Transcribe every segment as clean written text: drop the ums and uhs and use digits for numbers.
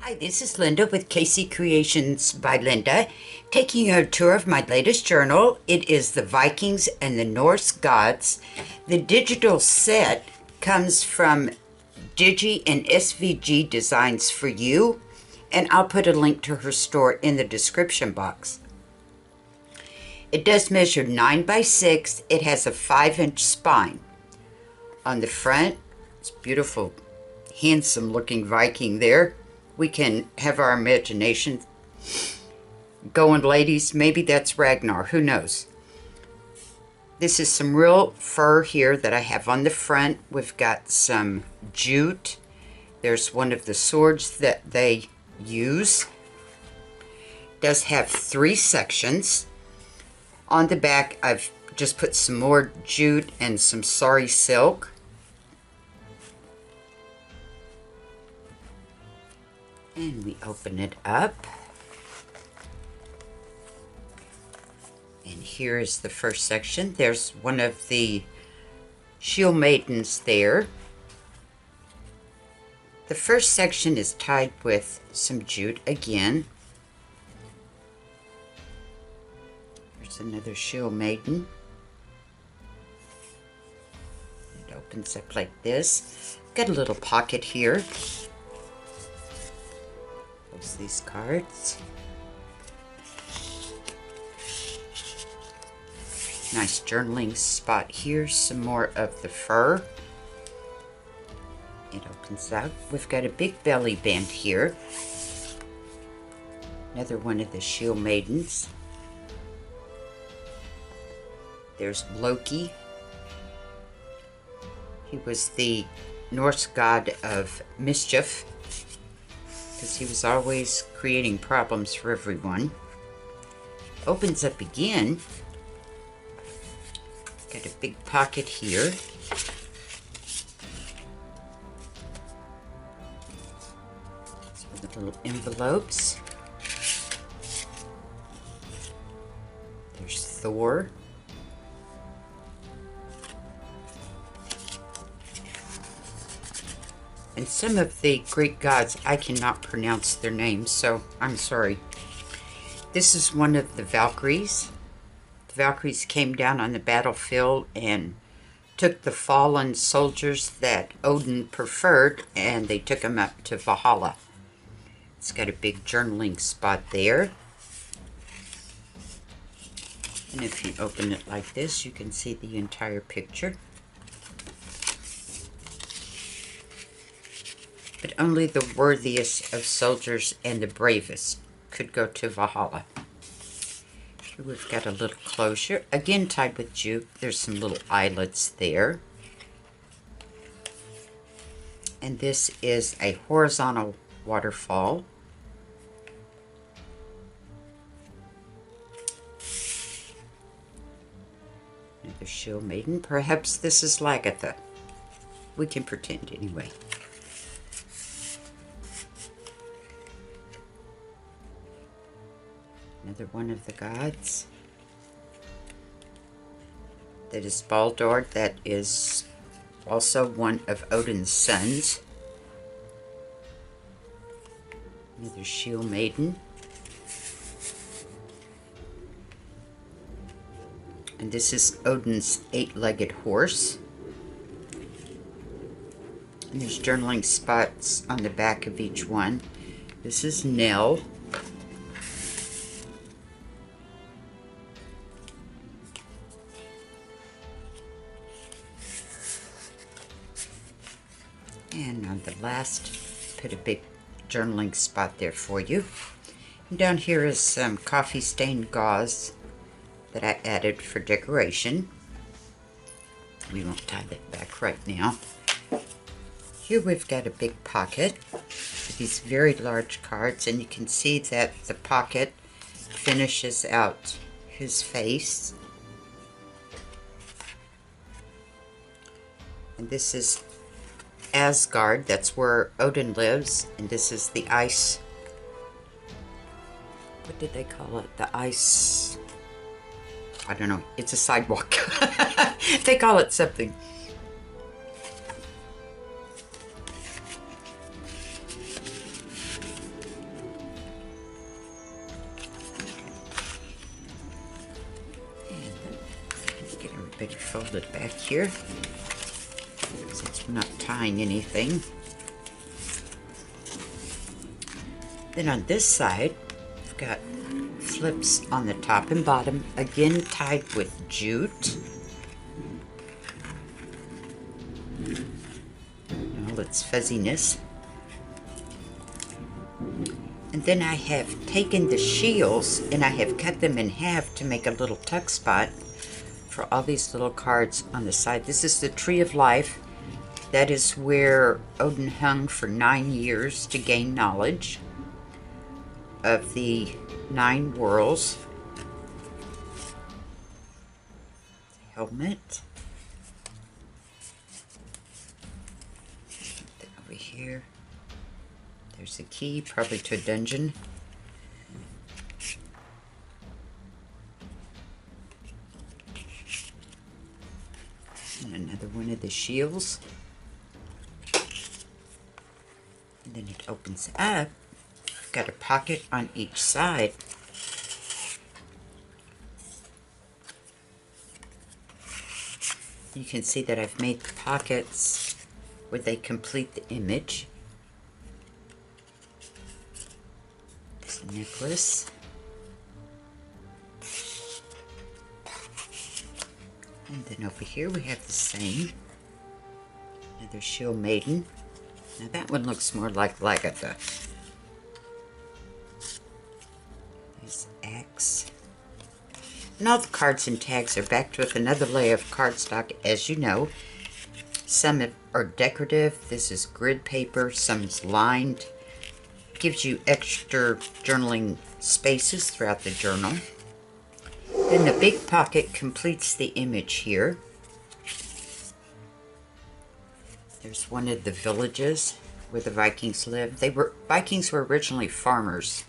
Hi, this is Linda with KC Creations by Linda, taking you a tour of my latest journal. It is the Vikings and the Norse gods. The digital set comes from Digi and SVG Designs for You, and I'll put a link to her store in the description box. It does measure 9 by 6. It has a 5-inch spine. On the front, it's beautiful, handsome looking Viking there. We can have our imagination going, ladies. Maybe that's Ragnar, who knows. This is some real fur here that I have on the front. We've got some jute. There's one of the swords that they use. It does have 3 sections. On the back, I've just put some more jute and some sari silk. And we open it up. And here is the first section. There's one of the shield maidens there. The first section is tied with some jute again. There's another shield maiden. It opens up like this. Got a little pocket here. These cards. Nice journaling spot here. Some more of the fur. It opens up. We've got a big belly band here. Another one of the shield maidens. There's Loki. He was the Norse god of mischief, because he was always creating problems for everyone. Opens up again. Got a big pocket here. Some of the little envelopes. There's Thor. And some of the Greek gods, I cannot pronounce their names, so I'm sorry. This is one of the Valkyries. The Valkyries came down on the battlefield and took the fallen soldiers that Odin preferred, and they took them up to Valhalla. It's got a big journaling spot there. And if you open it like this, you can see the entire picture. But only the worthiest of soldiers and the bravest could go to Valhalla. Here we've got a little closure, again tied with jute. There's some little eyelets there. And this is a horizontal waterfall. Another shield maiden. Perhaps this is Lagatha. We can pretend anyway. Another one of the gods. That is Baldur. That is also one of Odin's sons. Another shield maiden. And this is Odin's 8-legged horse. And there's journaling spots on the back of each one. This is Nell. And on the last, put a big journaling spot there for you. And down here is some coffee stained gauze that I added for decoration. We won't tie that back right now. Here we've got a big pocket with these very large cards, and you can see that the pocket finishes out his face. And this is Asgard, that's where Odin lives, and this is the ice. What did they call it? The ice. I don't know. It's a sidewalk. They call it something. better fold it back here since we're not tying anything. Then on this side, I've got flips on the top and bottom, again tied with jute. All its fuzziness. And then I have taken the shields and I have cut them in half to make a little tuck spot for all these little cards on the side. This is the Tree of Life. That is where Odin hung for 9 years to gain knowledge of the 9 worlds. Helmet. Something over here. There's a key, probably to a dungeon. And another one of the shields. And then it opens up. I've got a pocket on each side. You can see that I've made the pockets where they complete the image. This necklace. And then over here we have the same. Another shield maiden. Now that one looks more like Lagatha. There's Axe. And all the cards and tags are backed with another layer of cardstock, as you know. Some are decorative. This is grid paper. Some is lined. Gives you extra journaling spaces throughout the journal. Then the big pocket completes the image here. There's one of the villages where the Vikings lived. Vikings were originally farmers.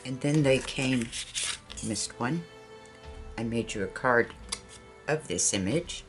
And then they came, missed one. I made you a card of this image.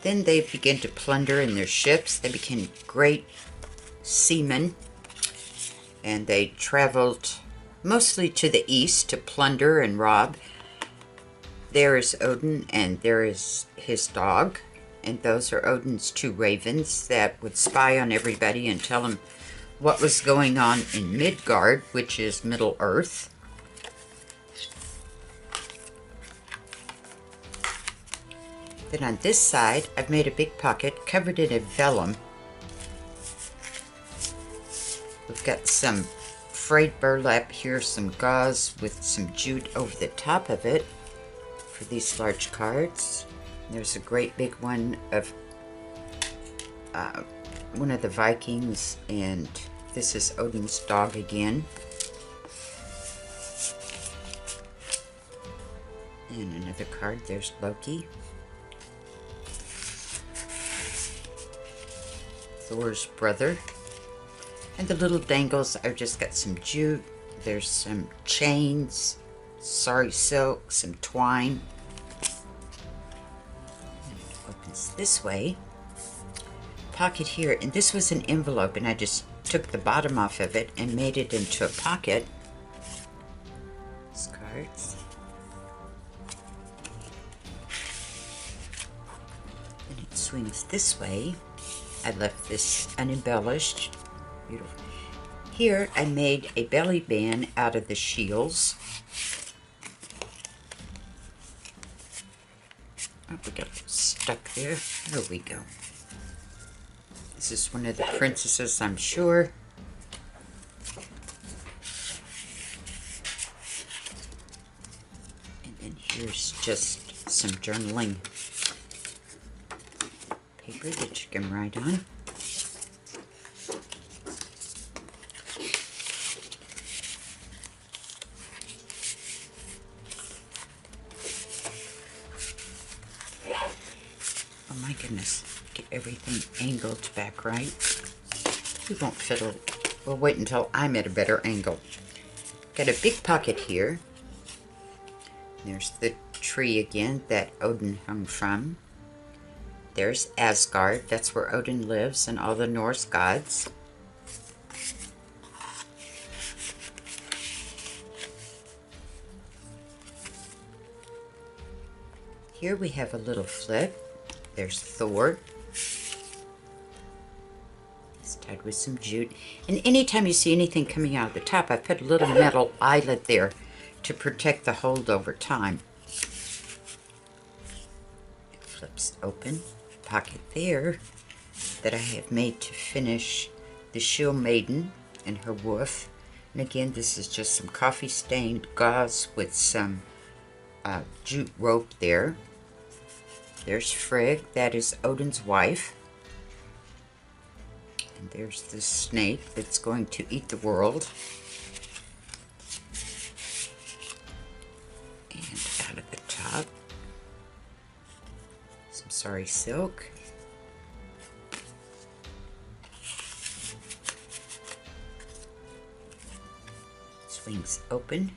Then they began to plunder in their ships. They became great seamen. And they traveled mostly to the east to plunder and rob. There is Odin and there is his dog. And those are Odin's 2 ravens that would spy on everybody and tell them what was going on in Midgard, which is Middle Earth. Then on this side, I've made a big pocket, covered it in vellum. We've got some frayed burlap here, some gauze with some jute over the top of it for these large cards. There's a great big one of one of the Vikings, and this is Odin's dog again. And another card, there's Loki. Thor's brother. And the little dangles, I've just got some jute. There's some chains, sari silk, some twine. And it opens this way. Pocket here, and this was an envelope, and I just took the bottom off of it and made it into a pocket. These cards. And it swings this way. I left this unembellished. Beautiful. Here I made a belly band out of the shields. Oh, we got stuck there. There we go. This is one of the princesses, I'm sure. And then here's just some journaling paper that you can write on. Oh my goodness. Get everything angled back right. We won't fiddle. We'll wait until I'm at a better angle. Got a big pocket here. There's the tree again that Odin hung from. There's Asgard. That's where Odin lives and all the Norse gods. Here we have a little flip. There's Thor. It's tied with some jute. And anytime you see anything coming out of the top, I put a little metal eyelet there to protect the hold over time. It flips open. Pocket there that I have made to finish the shield maiden and her woof. And again, this is just some coffee stained gauze with some jute rope there. There's Frigg, that is Odin's wife. And there's the snake that's going to eat the world. And out of the top, some sari silk. Swings open.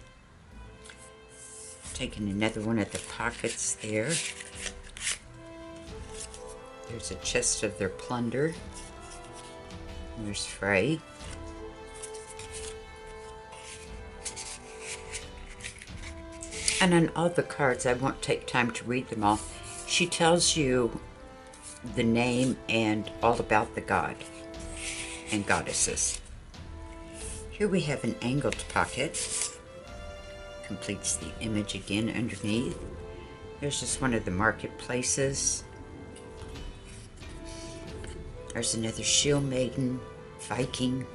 Taking another one of the pockets there. There's a chest of their plunder. There's Frey. And on all the cards, I won't take time to read them all, she tells you the name and all about the god and goddesses. Here we have an angled pocket. Completes the image again underneath. There's just one of the marketplaces. There's another shield maiden, Viking.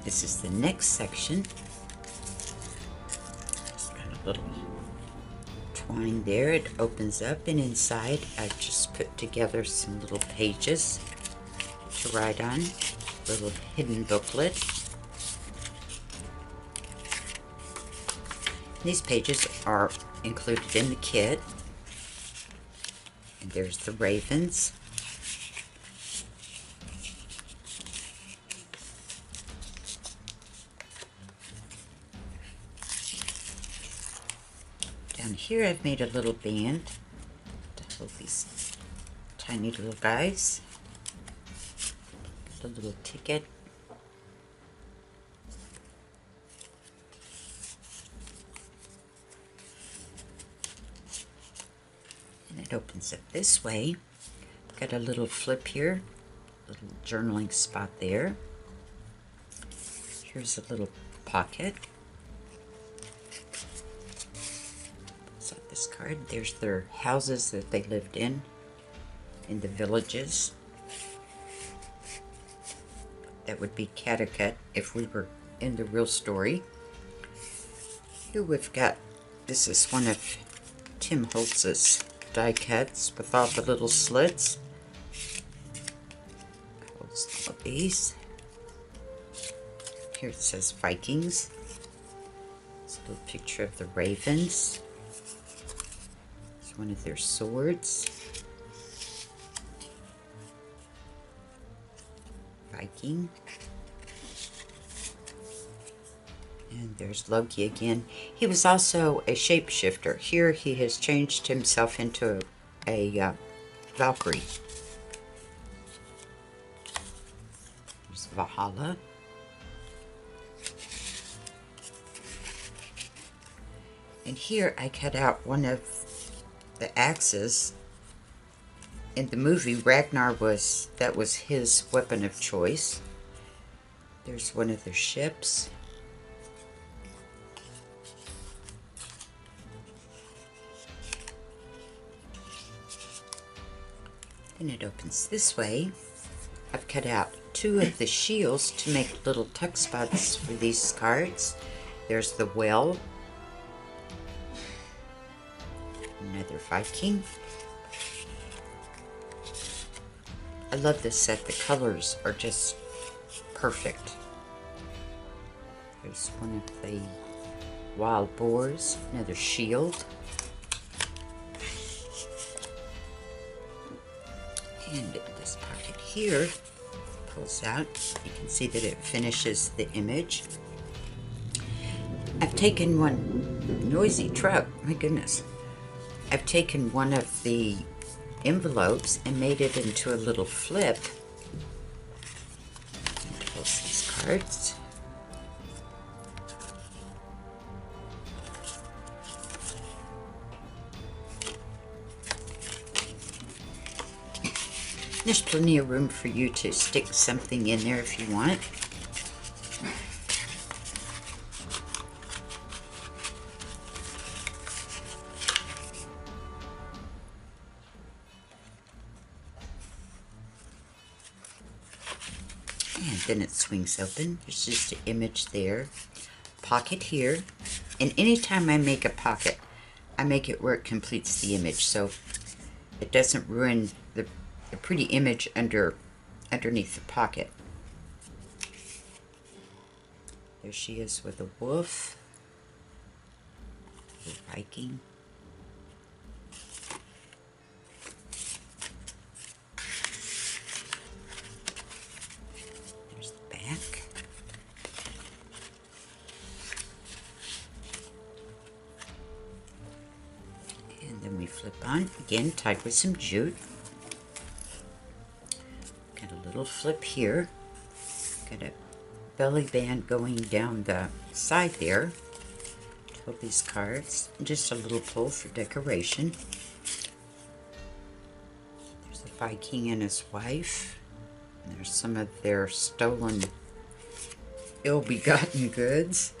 This is the next section. It's got a little twine there. It opens up, and inside I've just put together some little pages to write on. Little hidden booklet. These pages are included in the kit. And there's the ravens. Down here I've made a little band to hold these tiny little guys. Got a little ticket. And it opens up this way. Got a little flip here, little journaling spot there. Here's a little pocket. So this card, there's their houses that they lived in the villages. That would be Connecticut if we were in the real story. Here we've got, this is one of Tim Holtz's die cuts with all the little slits. Holds all these. Here it says Vikings. It's a little picture of the ravens. It's one of their swords. Viking. And there's Loki again. He was also a shapeshifter. Here he has changed himself into a Valkyrie. There's Valhalla. And here I cut out one of the axes. In the movie, Ragnar that was his weapon of choice. There's one of their ships. And it opens this way. I've cut out two of the shields to make little tuck spots for these cards. There's the well. Another Viking. I love this set. The colors are just perfect. There's one of the wild boars. Another shield. And this pocket here pulls out. You can see that it finishes the image. I've taken one noisy truck, my goodness. I've taken one of the envelopes and made it into a little flip. Close these cards. There's plenty of room for you to stick something in there if you want. And then it swings open. There's just an image there. Pocket here. And anytime I make a pocket, I make it where it completes the image, so it doesn't ruin the pretty image underneath the pocket. There she is with a wolf, a Viking. There's the back. And then we flip on, again tied with some jute. Got a little flip here. Got a belly band going down the side there. Hold these cards. Just a little pull for decoration. There's a Viking and his wife. And there's some of their stolen, ill-begotten goods.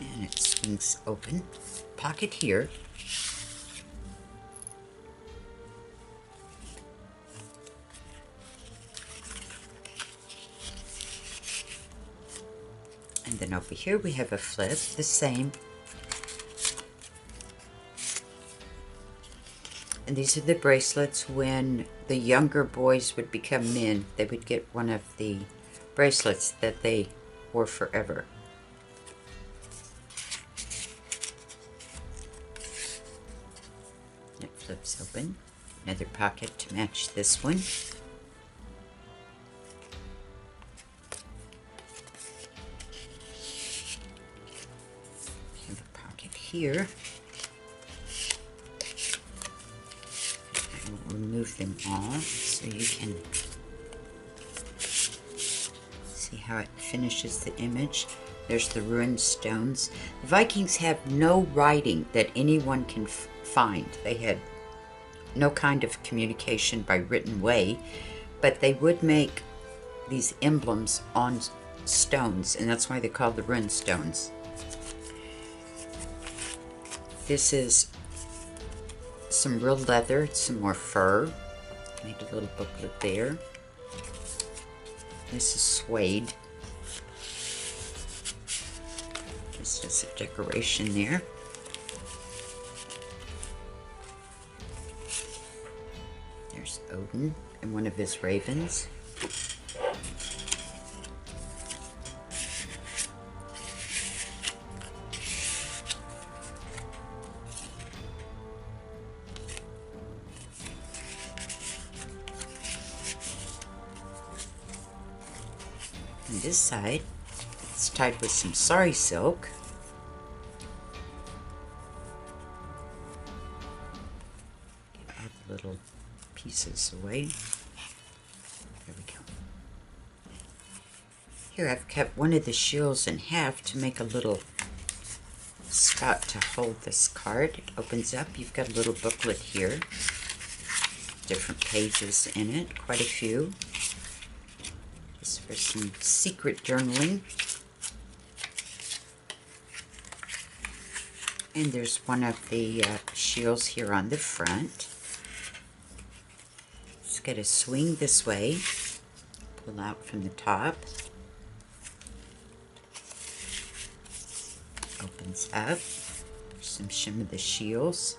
And it swings open. Pocket here. And then over here we have a flip, the same. And these are the bracelets. When the younger boys would become men, they would get one of the bracelets that they wore forever. It flips open. Another pocket to match this one. Here, I will remove them all so you can see how it finishes the image. There's the ruined stones. The Vikings have no writing that anyone can find. They had no kind of communication by written way, but they would make these emblems on stones, and that's why they're called the ruined stones. This is some real leather, some more fur. Made a little booklet there. This is suede. Just as a decoration there. There's Odin and one of his ravens. On this side, it's tied with some sari silk. Get all the little pieces away. There we go. Here I've cut one of the shields in half to make a little spot to hold this card. It opens up. You've got a little booklet here. Different pages in it, quite a few. For some secret journaling. And there's one of the shields here on the front. It's got to swing this way, pull out from the top, opens up. Some shim of the shields.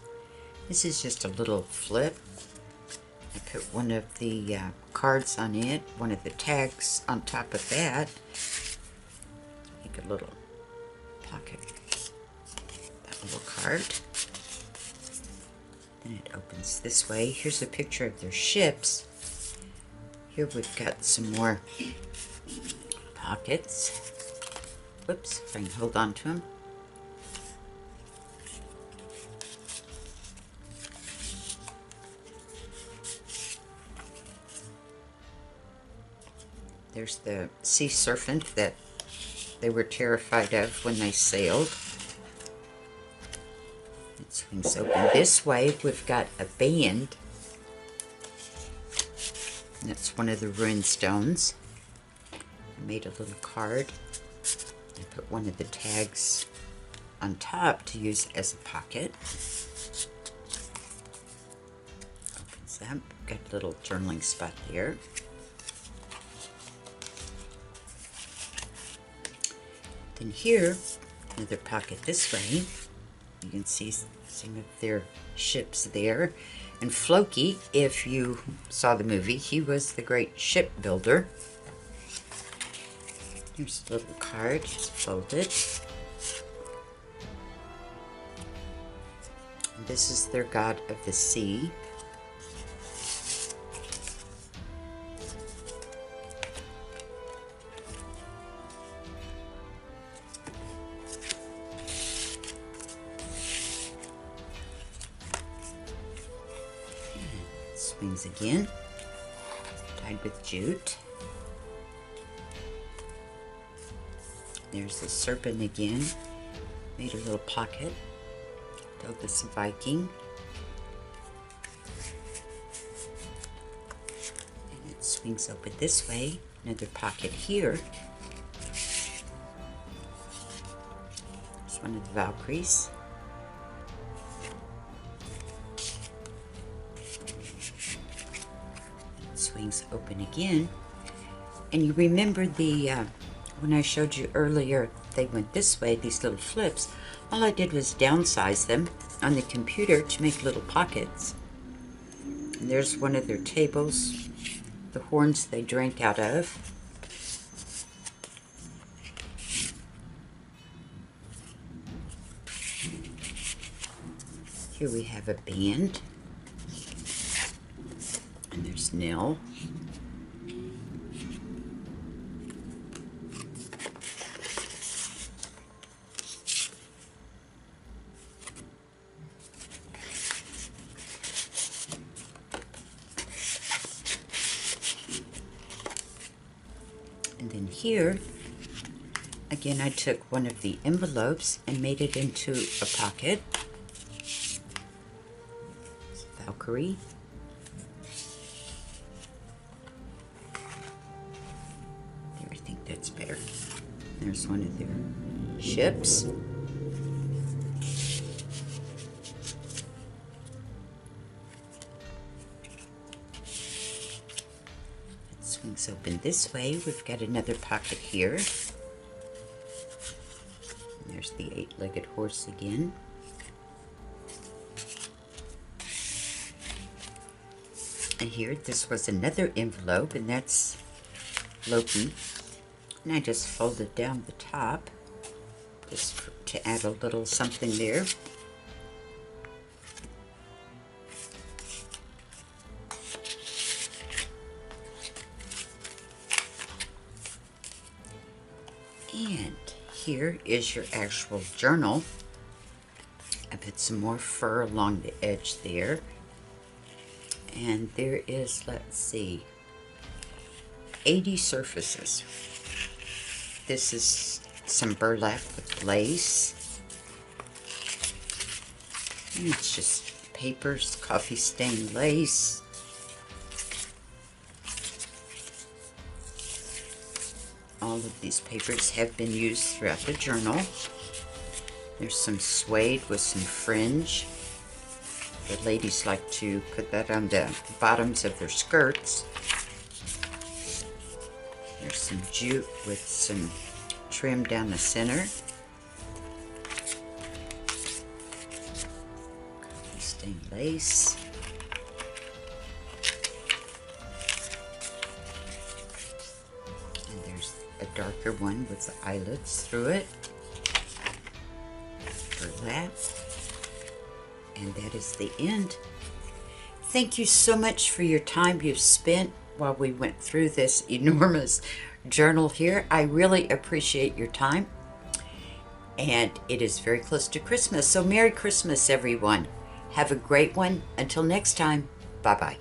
This is just a little flip. I put one of the cards on it, one of the tags on top of that. Make a little pocket, that little card. Then it opens this way. Here's a picture of their ships. Here we've got some more pockets. Whoops, if I can hold on to them. There's the sea serpent that they were terrified of when they sailed. It swings open this way. We've got a band. That's one of the rune stones. I made a little card. I put one of the tags on top to use as a pocket. Opens up. Got a little journaling spot there. Then here, another pocket this way. You can see some of their ships there. And Floki, if you saw the movie, he was the great shipbuilder. Here's a little card, it's folded. And this is their god of the sea. Swings again, tied with jute. There's the serpent again. Made a little pocket. Built this Viking. And it swings open this way. Another pocket here. There's one of the Valkyries. Swings open again, and you remember the when I showed you earlier they went this way, these little flips. All I did was downsize them on the computer to make little pockets. And there's one of their tables, the horns they drank out of. Here we have a band. And there's Nell. And then here, again, I took one of the envelopes and made it into a pocket. It's a Valkyrie. There, I think that's better. There's one of their ships. Swings open this way. We've got another pocket here. And there's the eight-legged horse again. And here, this was another envelope, and that's Loki. And I just folded down the top just to add a little something there. And here is your actual journal. I put some more fur along the edge there. And there is, let's see, 80 surfaces. This is some burlap with lace. And it's just papers, coffee stained lace. All of these papers have been used throughout the journal. There's some suede with some fringe. The ladies like to put that on the bottoms of their skirts. There's some jute with some trim down the center. Coffee stained lace. And there's a darker one with the eyelets through it. Burlap. And that is the end. Thank you so much for your time you've spent while we went through this enormous journal here. I really appreciate your time. And it is very close to Christmas. So Merry Christmas, everyone. Have a great one. Until next time, bye-bye.